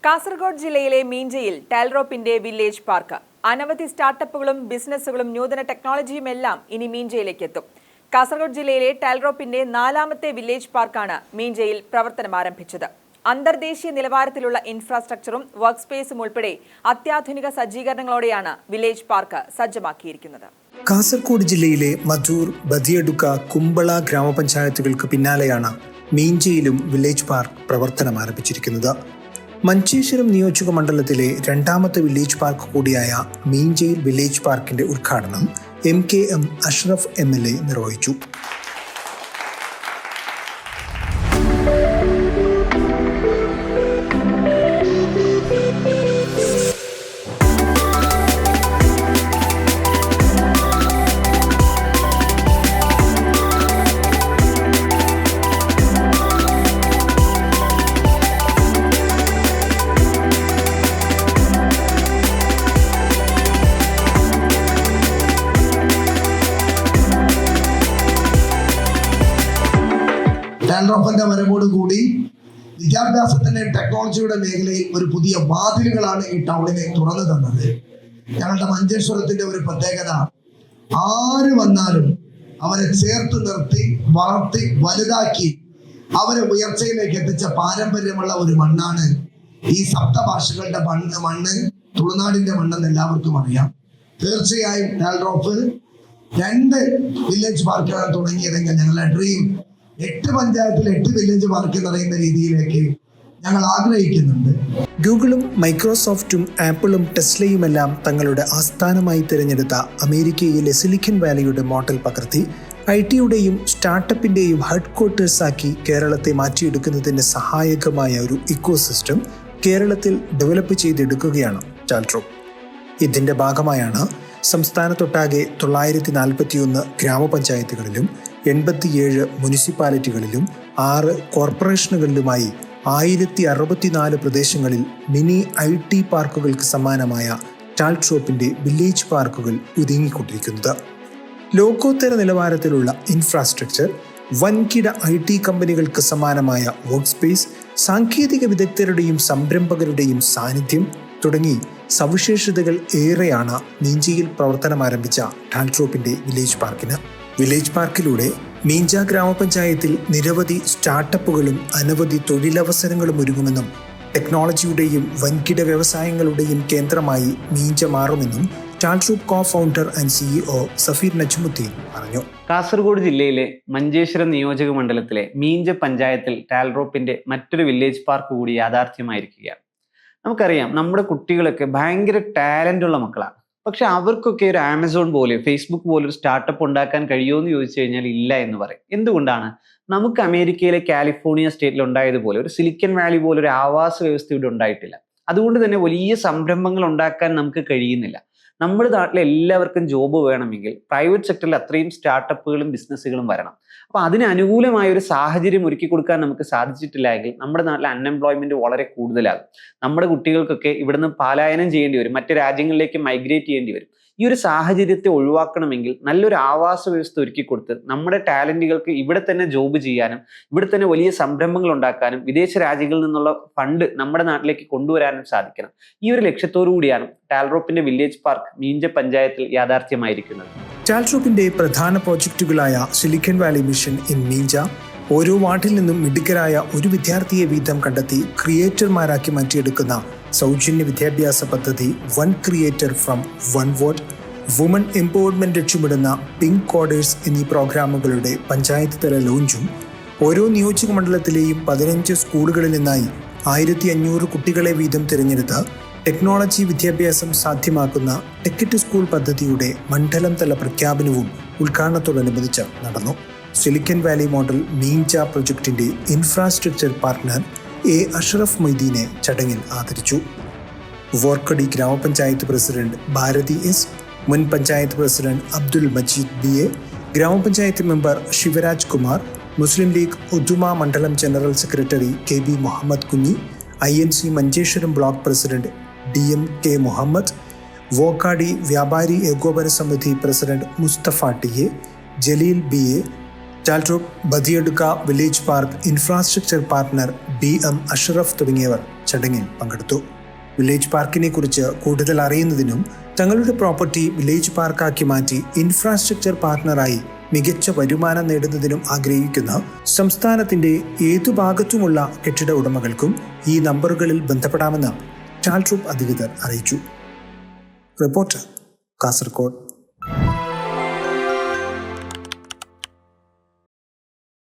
കാസർഗോഡ് ജില്ലയിലെ മീഞ്ചയിൽ ടാൽറോപ്പിന്റെ village park. അനവധി സ്റ്റാർട്ടപ്പുകളും ബിസിനസ്സുകളും നൂതന ടെക്നോളജിയുമെല്ലാം ഇനി മീഞ്ചയിലേക്ക് എത്തും. കാസർഗോഡ് ജില്ലയിലെ ടാൽറോപ്പിന്റെ 4ാമത്തെ വില്ലേജ് പാർക്കാണ് മീഞ്ചയിൽ പ്രവർത്തനം ആരംഭിച്ചത്. അന്തർദേശീയ നിലവാരത്തിലുള്ള ഇൻഫ്രാസ്ട്രക്ചറും വർക്ക് സ്പേസും ഉൾപ്പെടെ അത്യാധുനിക സജ്ജീകരണങ്ങളോടെയാണ് വില്ലേജ് പാർക്ക് സജ്ജമാക്കിയിരിക്കുന്നത്. കാസർഗോഡ് ജില്ലയിലെ മധൂർ, ബദിയടുക്ക, കുമ്പള ഗ്രാമപഞ്ചായത്തുകൾക്ക് പിന്നാലെയാണ് മീഞ്ചയിലും വില്ലേജ് പാർക്ക് പ്രവർത്തനം ആരംഭിച്ചിരിക്കുന്നത്. മഞ്ചേശ്വരം നിയോജക മണ്ഡലത്തിലെ 2ാമത്തെ വില്ലേജ് പാർക്ക് കൂടിയായ മീഞ്ചയിൽ വില്ലേജ് പാർക്കിന്റെ ഉദ്ഘാടനം MKM അഷ്റഫ് MLA നിർവഹിച്ചു. ടാൽറോപ്പിന്റെ വരവോടുകൂടി വിദ്യാഭ്യാസത്തിന്റെയും ടെക്നോളജിയുടെ മേഖലയിൽ ഒരു പുതിയ വാതിലുകളാണ് ഈ ടൗണിനെ തുറന്നു തന്നത്. ഞങ്ങളുടെ മഞ്ചേശ്വരത്തിന്റെ ഒരു പ്രത്യേകത, ആര് വന്നാലും അവരെ ചേർത്ത് നിർത്തി വളർത്തി വലുതാക്കി അവരെ ഉയർച്ചയിലേക്ക് എത്തിച്ച പാരമ്പര്യമുള്ള ഒരു മണ്ണാണ് ഈ സപ്തഭാഷകളുടെ മണ്ണ്, തുളുനാടിന്റെ മണ്ണെന്ന് എല്ലാവർക്കും അറിയാം. തീർച്ചയായും ടാൽറോപ്പ് 2 വില്ലേജ് പാർക്കുകൾ തുടങ്ങിയതെങ്കിൽ ഞങ്ങളുടെ ഡ്രീം 8 പഞ്ചായത്തിൽ 8 വില്ലേജ് പാർക്ക് പറയുന്ന രീതിയിലേക്ക് ഞങ്ങൾ ആഗ്രഹിക്കുന്നുണ്ട്. ഗൂഗിളും മൈക്രോസോഫ്റ്റും ആപ്പിളും ടെസ്ലയുമെല്ലാം തങ്ങളുടെ ആസ്ഥാനമായി തിരഞ്ഞെടുത്ത അമേരിക്കയിലെ സിലിക്കൺ വാലിയുടെ മോഡൽ പകർത്തി IT-യുടെയും സ്റ്റാർട്ടപ്പിന്റെയും ഹെഡ് ക്വാർട്ടേഴ്സാക്കി കേരളത്തെ മാറ്റിയെടുക്കുന്നതിന് സഹായകമായ ഒരു ഇക്കോസിസ്റ്റം കേരളത്തിൽ ഡെവലപ്പ് ചെയ്തെടുക്കുകയാണ് ടാൽറോപ്പ്. ഇതിന്റെ ഭാഗമായാണ് സംസ്ഥാനത്തൊട്ടാകെ 941 ഗ്രാമപഞ്ചായത്തുകളിലും 87 മുനിസിപ്പാലിറ്റികളിലും 6 കോർപ്പറേഷനുകളിലുമായി 1064 പ്രദേശങ്ങളിൽ മിനി IT പാർക്കുകൾക്ക് സമാനമായ ടാൽറോപ്പിന്റെ വില്ലേജ് പാർക്കുകൾ ഒതുങ്ങിക്കൊണ്ടിരിക്കുന്നത്. ലോകോത്തര നിലവാരത്തിലുള്ള ഇൻഫ്രാസ്ട്രക്ചർ, വൻകിട IT കമ്പനികൾക്ക് സമാനമായ വർക്ക് സ്പേസ്, സാങ്കേതിക വിദഗ്ധരുടെയും സംരംഭകരുടെയും സാന്നിധ്യം തുടങ്ങി സവിശേഷതകൾ ഏറെയാണ് മീഞ്ചയിൽ പ്രവർത്തനം ആരംഭിച്ച ടാൽറോപ്പിന്റെ വില്ലേജ് പാർക്കിന്. വില്ലേജ് പാർക്കിലൂടെ മീഞ്ച ഗ്രാമപഞ്ചായത്തിൽ നിരവധി സ്റ്റാർട്ടപ്പുകളും അനവധി തൊഴിലവസരങ്ങളും ഒരുങ്ങുമെന്നും ടെക്നോളജിയുടെയും വൻകിട വ്യവസായങ്ങളുടെയും കേന്ദ്രമായി മീഞ്ച മാറുമെന്നും ടാൽറോപ്പ് കോ-ഫൗണ്ടർ ആൻഡ് CEO സഫീർ നജ്മുദ്ദീൻ പറഞ്ഞു. കാസർഗോഡ് ജില്ലയിലെ മഞ്ചേശ്വരം നിയോജക മണ്ഡലത്തിലെ മീഞ്ച പഞ്ചായത്തിൽ ടാൽറോപ്പിന്റെ മറ്റൊരു വില്ലേജ് പാർക്ക് കൂടി യാഥാർത്ഥ്യമായിരിക്കുകയാണ്. നമുക്കറിയാം, നമ്മുടെ കുട്ടികളൊക്കെ ഭയങ്കര ടാലന്റ് ഉള്ള മക്കളാണ്. പക്ഷെ അവർക്കൊക്കെ ഒരു ആമസോൺ പോലെ, ഫേസ്ബുക്ക് പോലെ ഒരു സ്റ്റാർട്ടപ്പ് ഉണ്ടാക്കാൻ കഴിയുമോ എന്ന് ചോദിച്ചു കഴിഞ്ഞാൽ ഇല്ല എന്ന് പറയും. എന്തുകൊണ്ടാണ്? നമുക്ക് അമേരിക്കയിലെ കാലിഫോർണിയ സ്റ്റേറ്റിൽ ഉണ്ടായതുപോലെ ഒരു സിലിക്കൺ വാലി പോലെ ഒരു ആവാസ വ്യവസ്ഥ ഇവിടെ ഉണ്ടായിട്ടില്ല. അതുകൊണ്ട് തന്നെ വലിയ സംരംഭങ്ങൾ ഉണ്ടാക്കാൻ നമുക്ക് കഴിയുന്നില്ല. നമ്മുടെ നാട്ടിലെ എല്ലാവർക്കും ജോബ് വേണമെങ്കിൽ പ്രൈവറ്റ് സെക്ടറിൽ അത്രയും സ്റ്റാർട്ടപ്പുകളും ബിസിനസ്സുകളും വരണം. അപ്പോൾ അതിന് അനുകൂലമായ ഒരു സാഹചര്യം ഒരുക്കി കൊടുക്കാൻ നമുക്ക് സാധിച്ചിട്ടില്ല എങ്കിൽ നമ്മുടെ നാട്ടിലെ അൺഎംപ്ലോയ്മെന്റ് വളരെ കൂടുതലാകും. നമ്മുടെ കുട്ടികൾക്കൊക്കെ ഇവിടുന്ന് പലായനം ചെയ്യേണ്ടി വരും, മറ്റ് രാജ്യങ്ങളിലേക്ക് മൈഗ്രേറ്റ് ചെയ്യേണ്ടി വരും. ഈ ഒരു സാഹചര്യത്തെ ഒഴിവാക്കണമെങ്കിൽ നല്ലൊരു ആവാസ വ്യവസ്ഥ ഒരുക്കി കൊടുത്ത് നമ്മുടെ ടാലന്റുകൾക്ക് ഇവിടെ തന്നെ ജോബ് ചെയ്യാനും ഇവിടെ തന്നെ വലിയ സംരംഭങ്ങൾ ഉണ്ടാക്കാനും വിദേശ രാജ്യങ്ങളിൽ നിന്നുള്ള ഫണ്ട് നമ്മുടെ നാട്ടിലേക്ക് കൊണ്ടുവരാനും സാധിക്കണം. ഈ ഒരു ലക്ഷ്യത്തോടു കൂടിയാണ് ടാൽറോപ്പിന്റെ വില്ലേജ് പാർക്ക് മീഞ്ച പഞ്ചായത്തിൽ യാഥാർത്ഥ്യമായിരിക്കുന്നത്. ടാൽറോപ്പിന്റെ പ്രധാന പ്രോജക്റ്റുകളായ silicon Valley mission in Meenja ഓരോ വാർഡിൽ നിന്നും മിടുക്കരായ ഒരു വിദ്യാർത്ഥിയെ വീതം കണ്ടെത്തി ക്രിയേറ്റർമാരാക്കി മാറ്റിയെടുക്കുന്ന സൗജന്യ വിദ്യാഭ്യാസ പദ്ധതി one creator from one vote, woman empowerment ലക്ഷ്യമിടുന്ന പിങ്ക് കോഡേഴ്സ് എന്നീ പ്രോഗ്രാമുകളുടെ പഞ്ചായത്ത് തല ലോഞ്ചും ഓരോ നിയോജക മണ്ഡലത്തിലെയും 15 സ്കൂളുകളിൽ നിന്നായി 1500 കുട്ടികളെ വീതം തിരഞ്ഞെടുത്ത് ടെക്നോളജി വിദ്യാഭ്യാസം സാധ്യമാക്കുന്ന ടെക്കറ്റ് സ്കൂൾ പദ്ധതിയുടെ മണ്ഡലം തല പ്രഖ്യാപനവും ഉദ്ഘാടനത്തോടനുബന്ധിച്ച് നടന്നു. സിലിക്കൺ വാലി മോഡൽ മീഞ്ച പ്രൊജക്ടിന്റെ ഇൻഫ്രാസ്ട്രക്ചർ പാർട്ട്ണർ അഷ്റഫ് മൊയ്തീനെ ചടങ്ങിൽ ആദരിച്ചു. വോർക്കടി ഗ്രാമപഞ്ചായത്ത് പ്രസിഡന്റ് ഭാരതി S, മുൻ പഞ്ചായത്ത് പ്രസിഡന്റ് അബ്ദുൽ മജീദ് BA, ഗ്രാമപഞ്ചായത്ത് മെമ്പർ ശിവരാജ് കുമാർ, മുസ്ലിം ലീഗ് ഉദുമ മണ്ഡലം general secretary KB Muhammad Kunhi, INC Manjeshwaram block president DM K Muhammad, Vorkady Vyapari Ekopana Samithi president Musthafa TA, Jaleel BA, Taltrop Badiyadka village park infrastructure partner BM Ashraf തുടങ്ങിയവർ ചടങ്ങിൽ പങ്കെടുത്തു. വില്ലേജ് പാർക്കിനെ കുറിച്ച് കൂടുതൽ അറിയുന്നതിനും തങ്ങളുടെ പ്രോപ്പർട്ടി വില്ലേജ് പാർക്കാക്കി മാറ്റി ഇൻഫ്രാസ്ട്രക്ചർ പാർട്ണറായി മികച്ച വരുമാനം നേടുന്നതിനും ആഗ്രഹിക്കുന്ന സംസ്ഥാനത്തിന്റെ ഏതു ഭാഗത്തുമുള്ള കെട്ടിട ഉടമകൾക്കും ഈ നമ്പറുകളിൽ ബന്ധപ്പെടാമെന്ന് ടാൽട്രോപ്പ് അധികൃതർ അറിയിച്ചു. റിപ്പോർട്ടർ കാസർഗോഡ്.